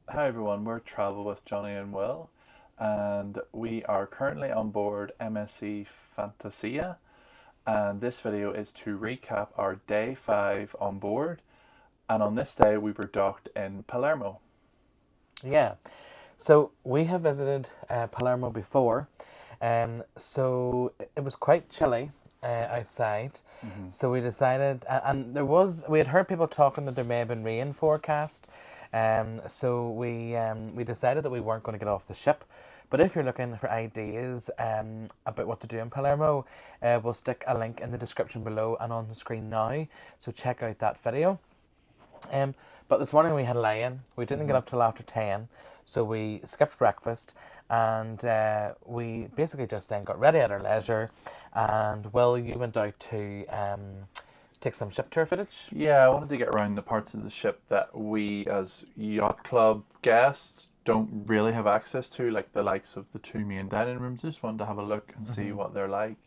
Hi everyone, we're Travel with Johnny and Will, and we are currently on board MSC Fantasia. And this video is to recap our day 5 on board. And on this day, we were docked in Palermo. Yeah, so we have visited Palermo before, so it was quite chilly outside. So we decided, and we had heard people talking that there may have been rain forecast. So we decided that we weren't going to get off the ship. But if you're looking for ideas about what to do in Palermo, we'll stick a link in the description below and on the screen now. So check out that video. But this morning we had a lie-in. We didn't get up till after 10, so we skipped breakfast, and we basically just then got ready at our leisure. And Will, you went out to take some ship tour footage. Yeah, I wanted to get around the parts of the ship that we, as yacht club guests, don't really have access to, like the likes of the two main dining rooms. Just wanted to have a look and see what they're like,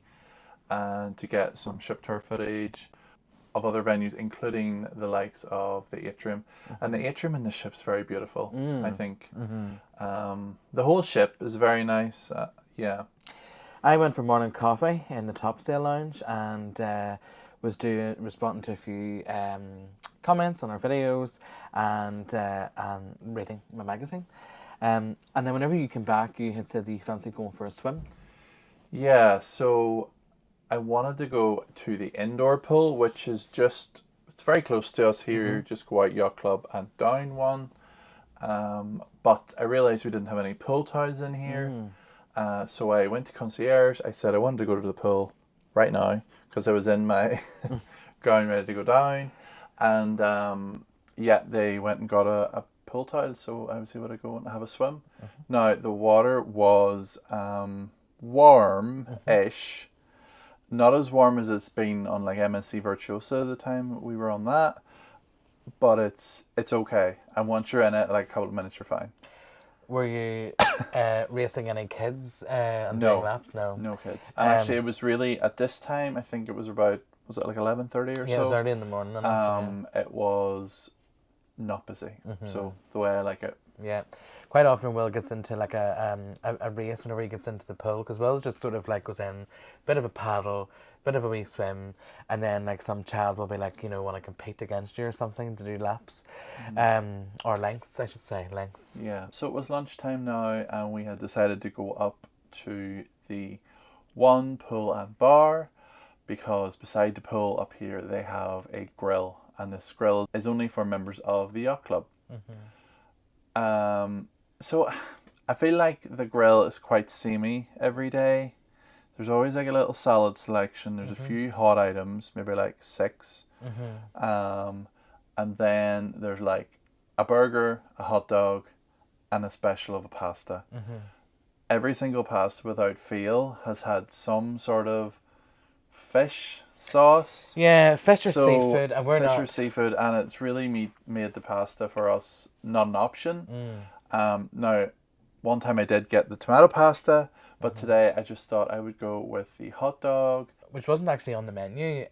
and to get some ship tour footage of other venues, including the likes of the atrium. And the atrium in the ship's very beautiful, I think. The whole ship is very nice. Yeah. I went for morning coffee in the Topsail Lounge and was responding to a few comments on our videos and reading my magazine. And then whenever you came back, you had said that you fancy going for a swim. Yeah, so I wanted to go to the indoor pool, which is it's very close to us here. Just go out yacht club and down one. But I realised we didn't have any pool towels in here. So I went to concierge. I said I wanted to go to the pool right now because I was in my gown ready to go down. And yeah, they went and got a pool towel, so I was able to go and have a swim. Now, the water was warm-ish. Not as warm as it's been on like MSC Virtuosa the time we were on that, but it's okay. And once you're in it, like a couple of minutes, you're fine. Were you racing any kids and No. doing laps? No. No kids. And actually, it was really at this time. I think it was about, was it like 11:30 or Yeah, so? it was early in the morning. It was not busy. So the way I like it. Yeah, quite often Will gets into like a race whenever he gets into the pool, because Will's just sort of like goes in, bit of a paddle, bit of a wee swim, and then like some child will be like, want to compete against you or something to do laps, or lengths, I should say, lengths. Yeah. So it was lunchtime now, and we had decided to go up to the one pool and bar, because beside the pool up here they have a grill, and this grill is only for members of the yacht club. So I feel like the grill is quite samey every day. There's always like a little salad selection. There's a few hot items, maybe like 6. And then there's like a burger, a hot dog, and a special of a pasta. Every single pasta without fail has had some sort of fish sauce. Yeah, fish or seafood, and fish or seafood, and it's really made the pasta for us not an option. Now, one time I did get the tomato pasta, but today I just thought I would go with the hot dog, which wasn't actually on the menu,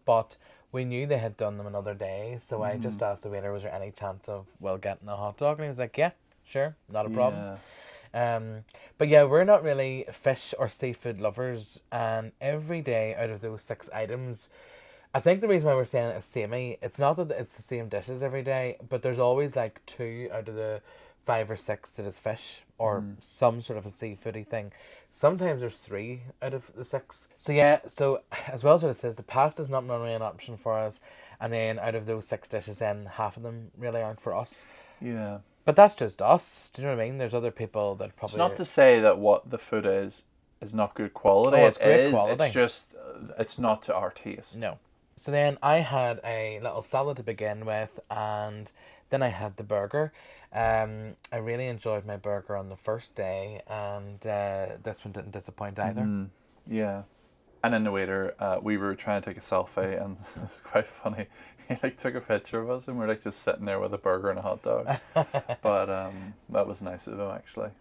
but we knew they had done them another day, so I just asked the waiter, was there any chance of getting a hot dog, and he was like, yeah, sure, not a problem. But yeah, we're not really fish or seafood lovers, and every day out of those 6 items, I think the reason why we're saying it's samey, it's not that it's the same dishes every day, but there's always like 2 out of the 5 or 6 that is fish or some sort of a seafoody thing. Sometimes there's 3 out of the 6. So yeah, so as well as what it says, the pasta's not really an option for us, and then out of those 6 dishes, then half of them really aren't for us. Yeah. But that's just us. Do you know what I mean? There's other people that probably... It's not to say that what the food is not good quality. Oh, it's great quality. It's just, it's not to our taste. No. So then I had a little salad to begin with, and then I had the burger. I really enjoyed my burger on the first day, and this one didn't disappoint either. Yeah. And then the waiter, we were trying to take a selfie, and it was quite funny. He like took a picture of us, and we're like just sitting there with a burger and a hot dog. But that was nice of him, actually.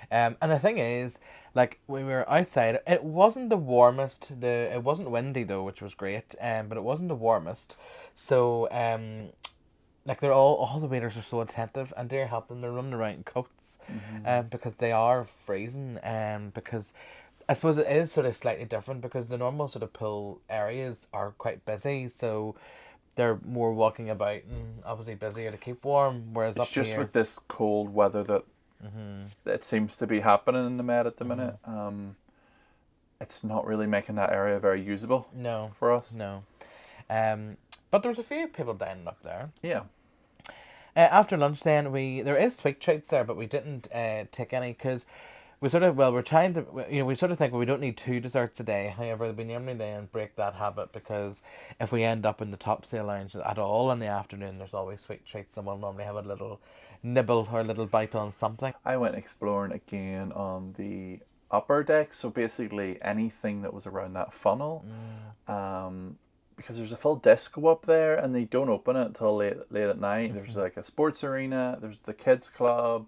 And the thing is, like, we were outside. It wasn't the warmest. It wasn't windy though, which was great. But it wasn't the warmest. So like they're all the waiters are so attentive, and they're helping. They're running around in coats, because they are freezing, because I suppose it is sort of slightly different because the normal sort of pool areas are quite busy, so they're more walking about and obviously busier to keep warm. Whereas It's up just here, with this cold weather that it seems to be happening in the Med at the minute. It's not really making that area very usable no, for us. no. But there was a few people dining up there. Yeah. After lunch, then there is sweet treats there, but we didn't take any because we're trying to we sort of think, well, we don't need 2 desserts a day. However, we normally then break that habit because if we end up in the top sail lounge at all in the afternoon, there's always sweet treats, and we'll normally have a little nibble or a little bite on something. I went exploring again on the upper deck, so basically anything that was around that funnel. Because there's a full disco up there and they don't open it until late at night. There's like a sports arena, there's the kids club,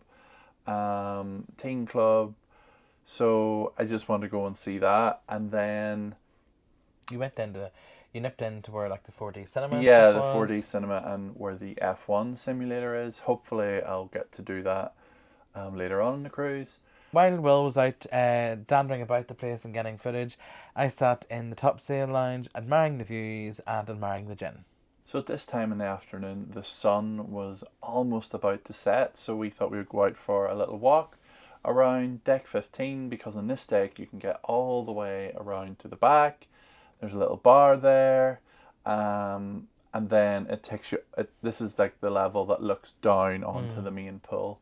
teen club. So I just wanted to go and see that. And then You nipped into where like the 4D cinema. yeah, the 4D cinema and where the F1 simulator is. Hopefully I'll get to do that later on in the cruise. While Will was out dandering about the place and getting footage, I sat in the top sail lounge, admiring the views and admiring the gin. So at this time in the afternoon, the sun was almost about to set, so we thought we would go out for a little walk around deck 15, because on this deck you can get all the way around to the back. There's a little bar there, and then it takes you. This is like the level that looks down onto the main pool.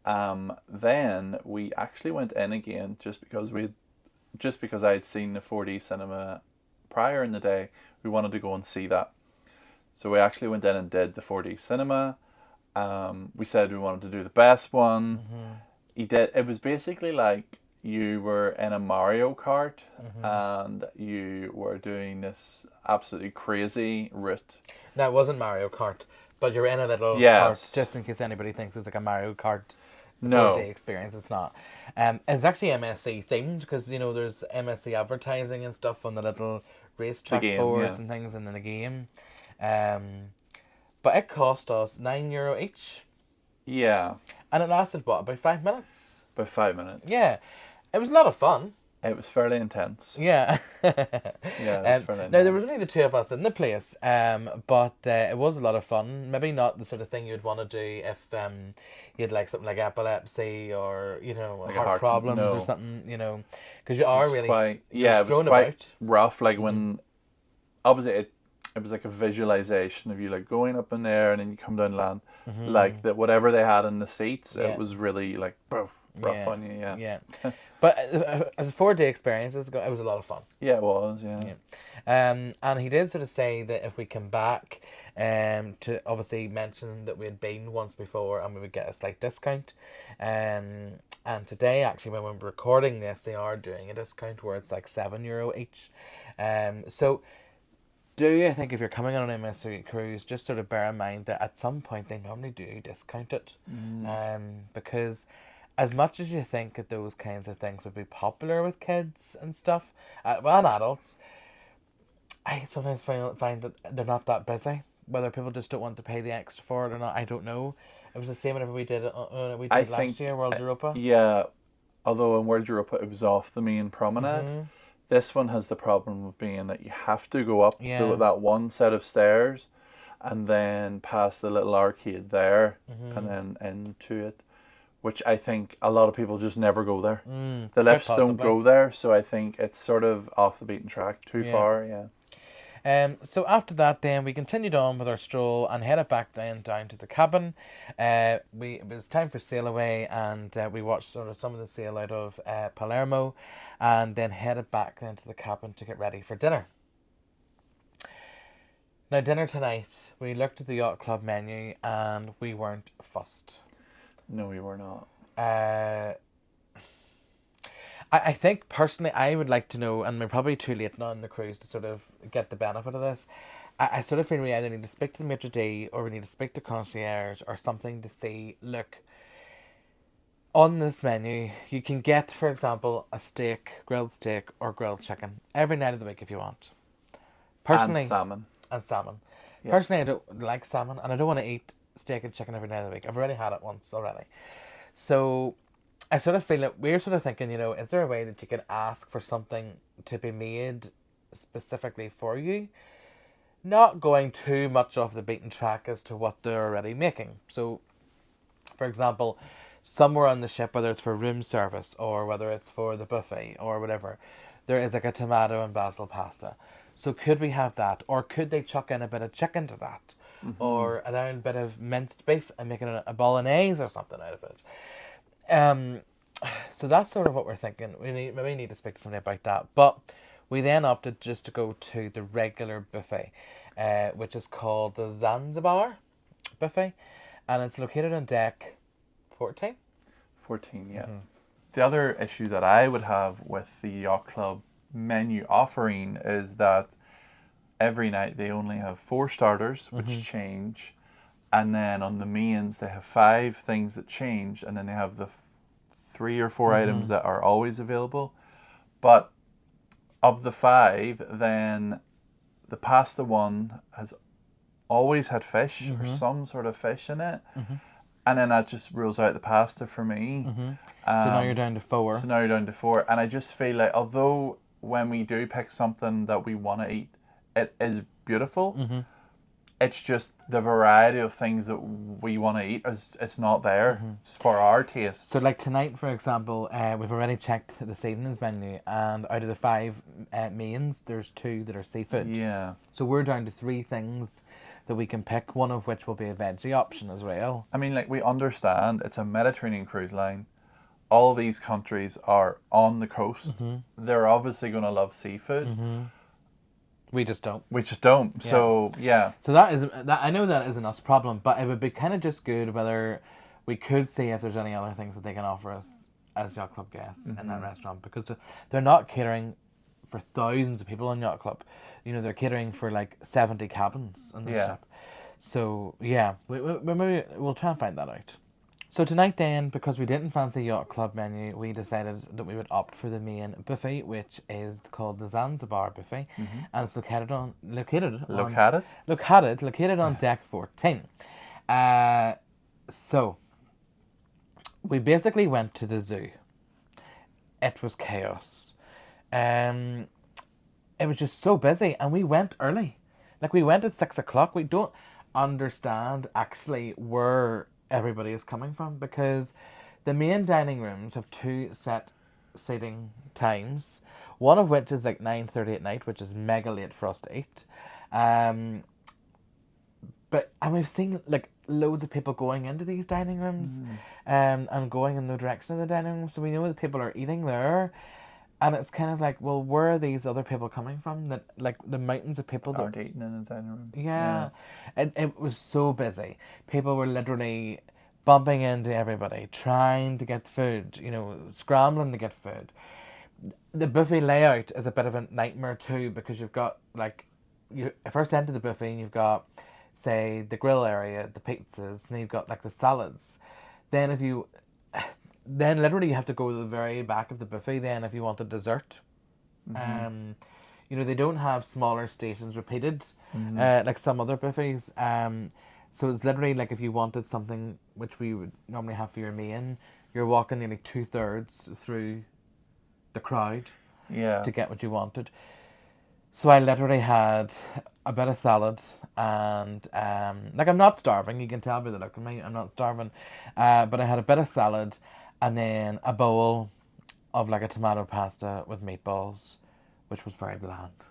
Then we actually went in again just because I had seen the 4D cinema prior in the day. We wanted to go and see that, so we actually went in and did the 4D cinema. We said we wanted to do the best one. It was basically like you were in a Mario Kart and you were doing this absolutely crazy route. No, it wasn't Mario Kart, but you're in a little Yes. cart, just in case anybody thinks it's like a Mario Kart No. 4D experience. It's not. It's actually MSC themed because, there's MSC advertising and stuff on the little racetrack boards and things and in the game. But it cost us €9 each. Yeah. And it lasted, what, about 5 minutes? About 5 minutes. Yeah. It was a lot of fun. It was fairly intense. Yeah. Yeah, it was fairly intense. Now, there was only the 2 of us in the place, but it was a lot of fun. Maybe not the sort of thing you'd want to do if you had like something like epilepsy or, heart problems or something, because you are really it was quite about. rough. Like when, obviously it was like a visualization of you like going up in there and then you come down land. Like that, whatever they had in the seats, it was really like rough on you. Yeah. But as a 4-day experience, it was a lot of fun. Yeah, it was. Yeah. And he did sort of say that if we come back, to obviously mention that we had been once before and we would get a slight discount. And today, actually, when we're recording this, they are doing a discount where it's like €7 each. So do you think if you're coming on an MSC cruise, just sort of bear in mind that at some point they normally do discount it, because as much as you think that those kinds of things would be popular with kids and stuff, and adults, I sometimes find that they're not that busy. Whether people just don't want to pay the extra for it or not, I don't know. It was the same whenever we did last year, World Europa. Yeah, although in World Europa it was off the main promenade. This one has the problem of being that you have to go up that one set of stairs and then past the little arcade there and then into it, which I think a lot of people just never go there. The lifts don't go there, so I think it's sort of off the beaten track, too far, So after that, then we continued on with our stroll and headed back down to the cabin. It was time for sail away, and we watched sort of some of the sail out of Palermo, and then headed back into the cabin to get ready for dinner. Now, dinner tonight, we looked at the yacht club menu and we weren't fussed. No, we were not. I think personally I would like to know, and we're probably too late now on the cruise to sort of get the benefit of this. I sort of feel we either need to speak to the maitre d' or we need to speak to concierge or something to see, look, on this menu you can get, for example, a steak, grilled steak or grilled chicken every night of the week if you want. Personally, And salmon. And salmon. Yeah. Personally, I don't like salmon and I don't want to eat steak and chicken every night of the week. I've already had it once already. So I sort of feel that we're sort of thinking, is there a way that you could ask for something to be made specifically for you? Not going too much off the beaten track as to what they're already making. So, for example, somewhere on the ship, whether it's for room service or whether it's for the buffet or whatever, there is like a tomato and basil pasta. So could we have that? Or could they chuck in a bit of chicken to that? Or a little bit of minced beef and making a bolognese or something out of it? So that's sort of what we're thinking. We need to speak to somebody about that. But we then opted just to go to the regular buffet, which is called the Zanzibar buffet, and it's located on deck 14. 14, yeah. The other issue that I would have with the yacht club menu offering is that every night they only have 4 starters, which change, and then on the mains they have 5 things that change, and then they have the 3 or 4 items that are always available. But of the 5, then the pasta one has always had fish or some sort of fish in it. And then that just rules out the pasta for me. So now you're down to 4. So now you're down to 4. And I just feel like, although when we do pick something that we want to eat, it is beautiful, it's just the variety of things that we want to eat it's not there. It's for our taste. So like tonight, for example, we've already checked this evening's menu, and out of the 5 mains, there's 2 that are seafood. Yeah. So we're down to 3 things that we can pick, one of which will be a veggie option as well. I mean, like, we understand it's a Mediterranean cruise line. All these countries are on the coast. They're obviously going to love seafood. We just don't. Yeah. So, yeah. So that I know that isn't us problem, but it would be kind of just good whether we could see if there's any other things that they can offer us as Yacht Club guests in that restaurant, because they're not catering for thousands of people on Yacht Club. They're catering for like 70 cabins on the ship. So yeah, we'll try and find that out. So tonight then, because we didn't fancy Yacht Club menu, we decided that we would opt for the main buffet, which is called the Zanzibar buffet, and it's located on deck 14. So we basically went to the zoo. It was chaos. It was just so busy, and we went early. Like, we went at 6 o'clock. We don't understand actually where everybody is coming from, because the main dining rooms have 2 set seating times, one of which is like 9:30 at night, which is mega late for us to eat. And we've seen like loads of people going into these dining rooms, and going in the direction of the dining room, so we know that people are eating there. And it's kind of like, well, where are these other people coming from? That, like, the mountains of people that aren't eating in the dining room. Yeah. It was so busy. People were literally bumping into everybody, trying to get food, scrambling to get food. The buffet layout is a bit of a nightmare too, because you've got, like, you first enter the buffet and you've got, say, the grill area, the pizzas, and then you've got, like, the salads. Then literally you have to go to the very back of the buffet then if you want a dessert. They don't have smaller stations repeated, like some other buffets. So it's literally like if you wanted something which we would normally have for your main, you're walking nearly 2/3 through the crowd to get what you wanted. So I literally had a bit of salad and, I'm not starving, you can tell by the look of me, I'm not starving. But I had a bit of salad, and then a bowl of like a tomato pasta with meatballs, which was very bland.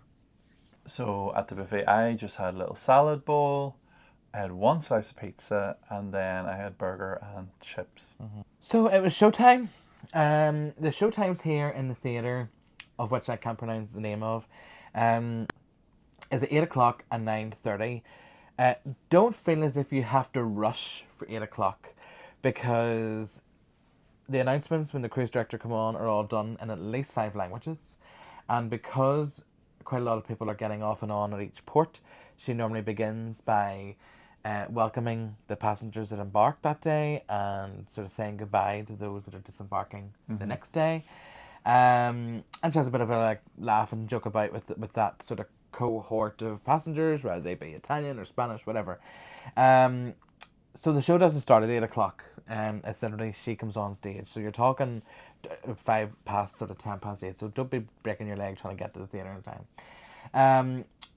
So at the buffet, I just had a little salad bowl, I had 1 slice of pizza, and then I had burger and chips. So it was showtime. The showtimes here in the theatre, of which I can't pronounce the name of, is at 8 o'clock and 9:30. Don't feel as if you have to rush for 8 o'clock, because the announcements when the cruise director come on are all done in at least 5 languages, and because quite a lot of people are getting off and on at each port, she normally begins by welcoming the passengers that embark that day and sort of saying goodbye to those that are disembarking the next day. And she has a bit of a laugh and joke about with that sort of cohort of passengers, whether they be Italian or Spanish, whatever. So the show doesn't start at 8 o'clock. It's literally she comes on stage. So you're talking 10 past 8. So don't be breaking your leg trying to get to the theatre in time.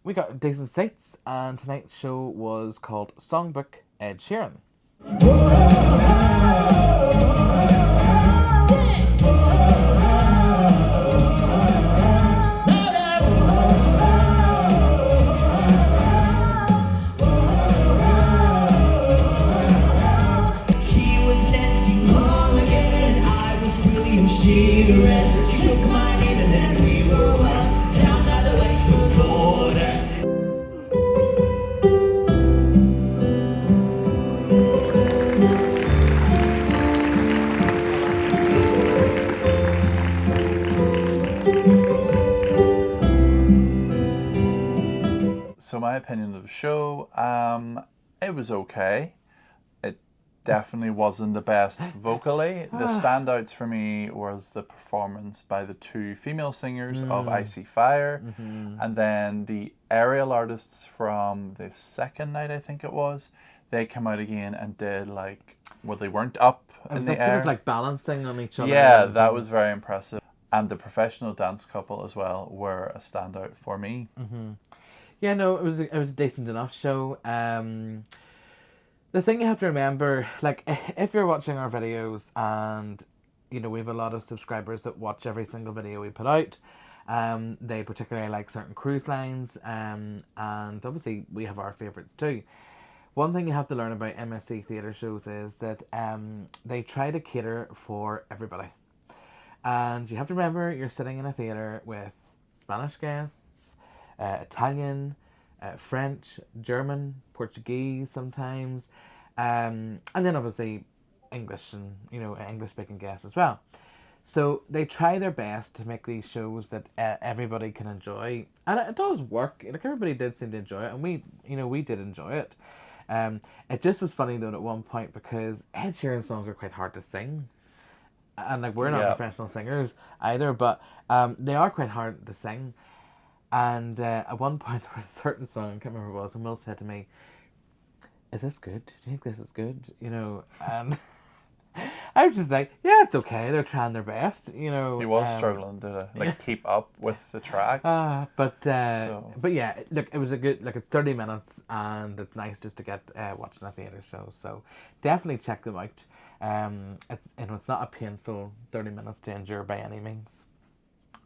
We got decent seats, and tonight's show was called Songbook Ed Sheeran. She took my name and then we were down by the western border. So my opinion of the show, it was okay. It definitely wasn't the best vocally. The standouts for me was the performance by the two female singers of Icy Fire, and then the aerial artists from the second night, I think it was. They came out again and did they weren't up in the air. Sort of like balancing on each other. Yeah, that was very impressive. And the professional dance couple as well were a standout for me. Yeah, no, it was a decent enough show. The thing you have to remember, if you're watching our videos and, we have a lot of subscribers that watch every single video we put out, they particularly like certain cruise lines, and obviously we have our favourites too. One thing you have to learn about MSC theatre shows is that they try to cater for everybody. And you have to remember you're sitting in a theatre with Spanish guests, Italian, French, German, Portuguese sometimes, and then obviously English and English speaking guests as well. So they try their best to make these shows that everybody can enjoy, and it does work. Everybody did seem to enjoy it, and we did enjoy it. It just was funny though at one point because Ed Sheeran's songs are quite hard to sing, and we're not professional singers either, but they are quite hard to sing. And at one point there was a certain song, I can't remember what it was, and Will said to me, "Is this good? Do you think this is good?" And I was just like, "Yeah, it's okay. They're trying their best." He was struggling to keep up with the track. But yeah, look, it was a good, it's 30 minutes, and it's nice just to get watching a theatre show. So definitely check them out. It's not a painful 30 minutes to endure by any means.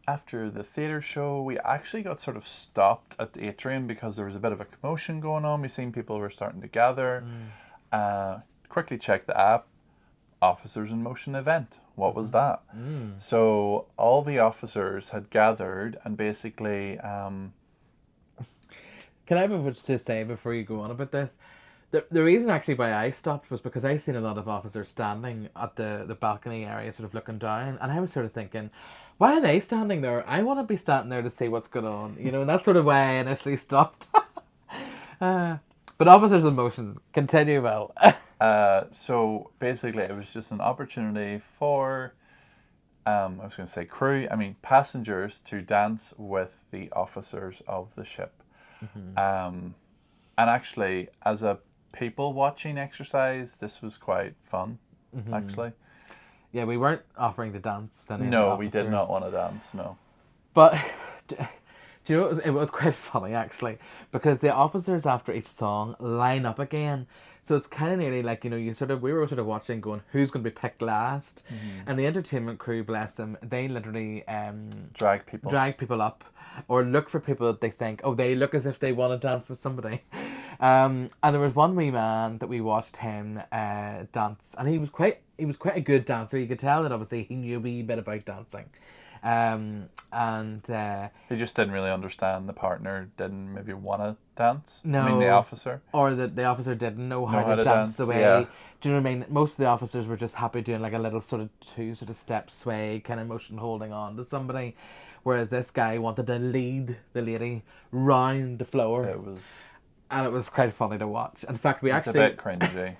After the theatre show, we actually got sort of stopped at the atrium because there was a bit of a commotion going on. We seen people were starting to gather. Quickly checked the app. Officers in Motion event. What was that? So all the officers had gathered and basically... Can I have a much to say before you go on about this? The reason actually why I stopped was because I seen a lot of officers standing at the balcony area sort of looking down, and I was sort of thinking, why are they standing there? I want to be standing there to see what's going on, and that's sort of why I initially stopped. But Officers in Motion, continue, Will. So basically it was just an opportunity for, passengers to dance with the officers of the ship. And actually, as a people watching exercise, this was quite fun, actually. Yeah, we weren't offering to dance. No, we did not want to dance, no. But do you know, it was quite funny, actually, because the officers after each song line up again. So it's kind of nearly like, we were sort of watching going, who's going to be picked last? And the entertainment crew, bless them, they literally drag people up or look for people that they think, they look as if they want to dance with somebody. And there was one wee man that we watched him dance, and he was quite a good dancer. You could tell that obviously he knew a wee bit about dancing. He just didn't really understand the partner didn't maybe want to dance. No, I mean the officer, or that the officer didn't know how to dance the way. Yeah. Do you know what I mean? Most of the officers were just happy doing a little sort of two step sway kind of motion, holding on to somebody, whereas this guy wanted to lead the lady round the floor. It was quite funny to watch. In fact, it's a bit cringy.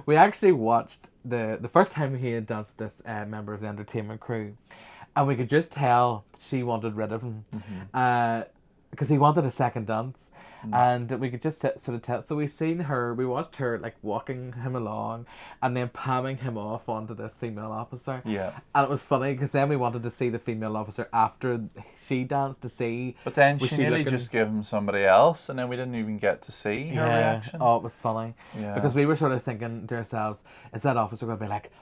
We actually watched the first time he had danced with this member of the entertainment crew, and we could just tell she wanted rid of him. because he wanted a second dance, and we could just sort of tell. So we watched her like walking him along, and then palming him off onto this female officer. Yeah. And it was funny because then we wanted to see the female officer after she danced to see. But then was she nearly looking- just gave him somebody else, and then we didn't even get to see her reaction. Oh, it was funny. Yeah. Because we were sort of thinking to ourselves, is that officer going to be like,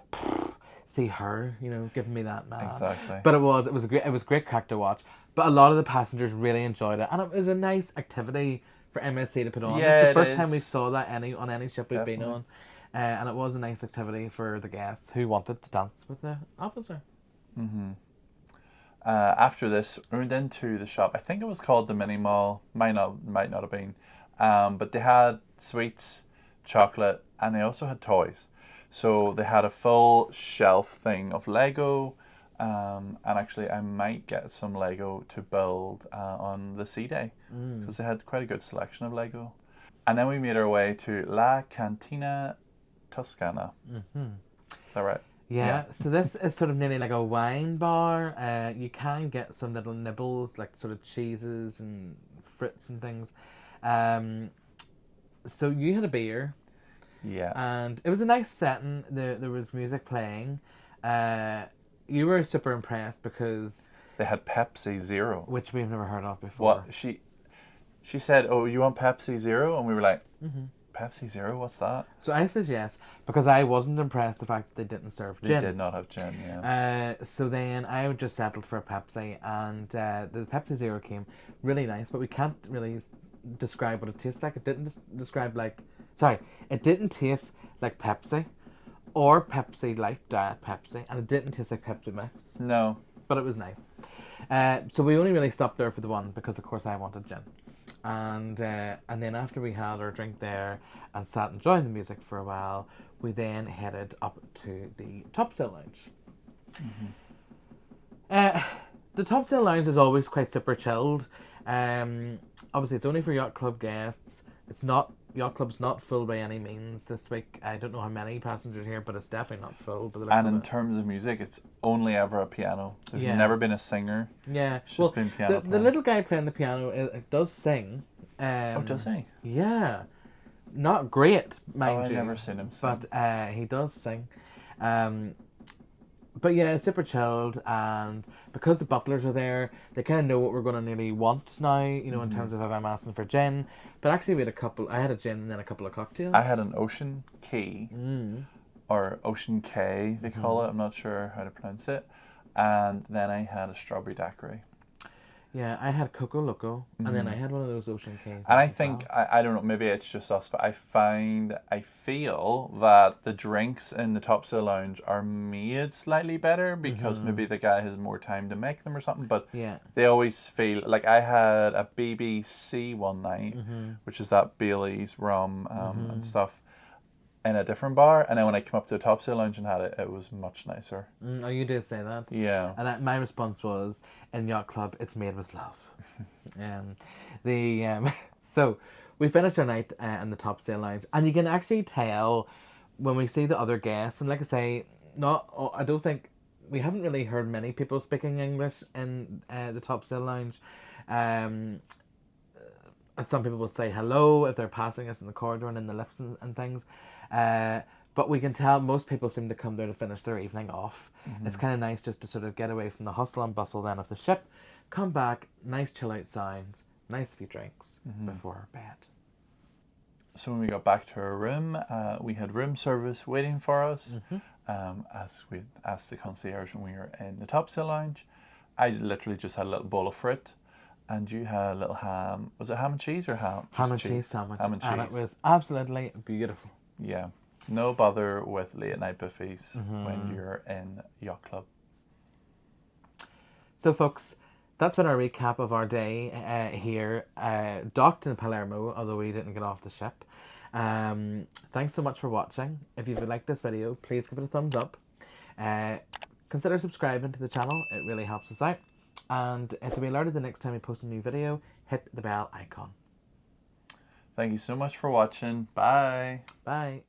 see her, giving me that man? Exactly. But it was a great crack to watch. But a lot of the passengers really enjoyed it, and it was a nice activity for MSC to put on. Yeah, It's the it first is. time we saw that on any ship we've been Definitely. on, and it was a nice activity for the guests who wanted to dance with the officer. After this, we went into the shop. I think it was called the Mini Mall. Might not have been. But they had sweets, chocolate, and they also had toys. So they had a full shelf thing of Lego. And actually, I might get some Lego to build on the sea day because they had quite a good selection of Lego. And then we made our way to La Cantina Toscana. Is that right? Yeah, so this is sort of nearly like a wine bar. You can get some little nibbles, like sort of cheeses and fruits and things. So you had a beer, Yeah. and it was a nice setting. There was music playing. You were super impressed because, They had Pepsi Zero. which we've never heard of before. What she said, "Oh, you want Pepsi Zero?" And we were like, "Pepsi Zero? What's that?" So I said yes because I wasn't impressed the fact that they didn't serve They gin. did not have gin. Yeah. So then I just settled for a Pepsi, and the Pepsi Zero came really nice, but we can't really describe what it tastes like. It didn't describe it didn't taste like Pepsi or Pepsi like Diet Pepsi, and it didn't taste like Pepsi Mix, No. but it was nice. So we only really stopped there for the one because of course I wanted gin. And then after we had our drink there and sat enjoying the music for a while, we then headed up to the Topsail Lounge. The Topsail Lounge is always quite super chilled. Obviously, it's only for yacht club guests. Yacht club's not full by any means this week. I don't know how many passengers here, but it's definitely not full. But And in terms of music, it's only ever a piano. There's Yeah. never been a singer. yeah, It's just been piano the playing. little guy playing the piano does sing. Oh, does he? Yeah, not great, Oh, mind I've you. never seen him sing. But he does sing. But yeah, it's super chilled, and because the butlers are there, they kind of know what we're going to nearly want now, in terms of if I'm asking for gin. But actually, I had a gin and then a couple of cocktails. I had an Ocean Key, or Ocean K, they call it. I'm not sure how to pronounce it. And then I had a strawberry daiquiri. Yeah, I had Coco Loco, and then I had one of those Ocean Kings. And I think, I don't know, maybe it's just us, but I feel that the drinks in the Topsail Lounge are made slightly better because maybe the guy has more time to make them or something, but Yeah. they always feel, like I had a BBC one night, which is that Bailey's rum and stuff, in a different bar, and then when I came up to the Topsail Lounge and had it, it was much nicer. Oh, you did say that. Yeah. And my response was, in Yacht Club, it's made with love. So we finished our night in the Topsail Lounge, and you can actually tell when we see the other guests, and like I say, I don't think we haven't really heard many people speaking English in the Topsail Lounge. And some people will say hello if they're passing us in the corridor and in the lifts and things. But we can tell most people seem to come there to finish their evening off. It's kind of nice just to sort of get away from the hustle and bustle then of the ship, come back, nice chill out sounds, nice few drinks before bed. So when we got back to our room, we had room service waiting for us. As we asked the concierge when we were in the Topsail Lounge. I literally just had a little bowl of fruit, and you had a little ham. Was it ham and cheese or ham? Just Ham and cheese sandwich. Ham and cheese. And it was absolutely beautiful. Yeah. No bother with late night buffets when you're in Yacht Club. So folks, that's been our recap of our day here, docked in Palermo, although we didn't get off the ship. Thanks so much for watching. If you've liked this video, please give it a thumbs up. Consider subscribing to the channel, it really helps us out. And to be alerted the next time we post a new video, hit the bell icon. Thank you so much for watching. Bye. Bye.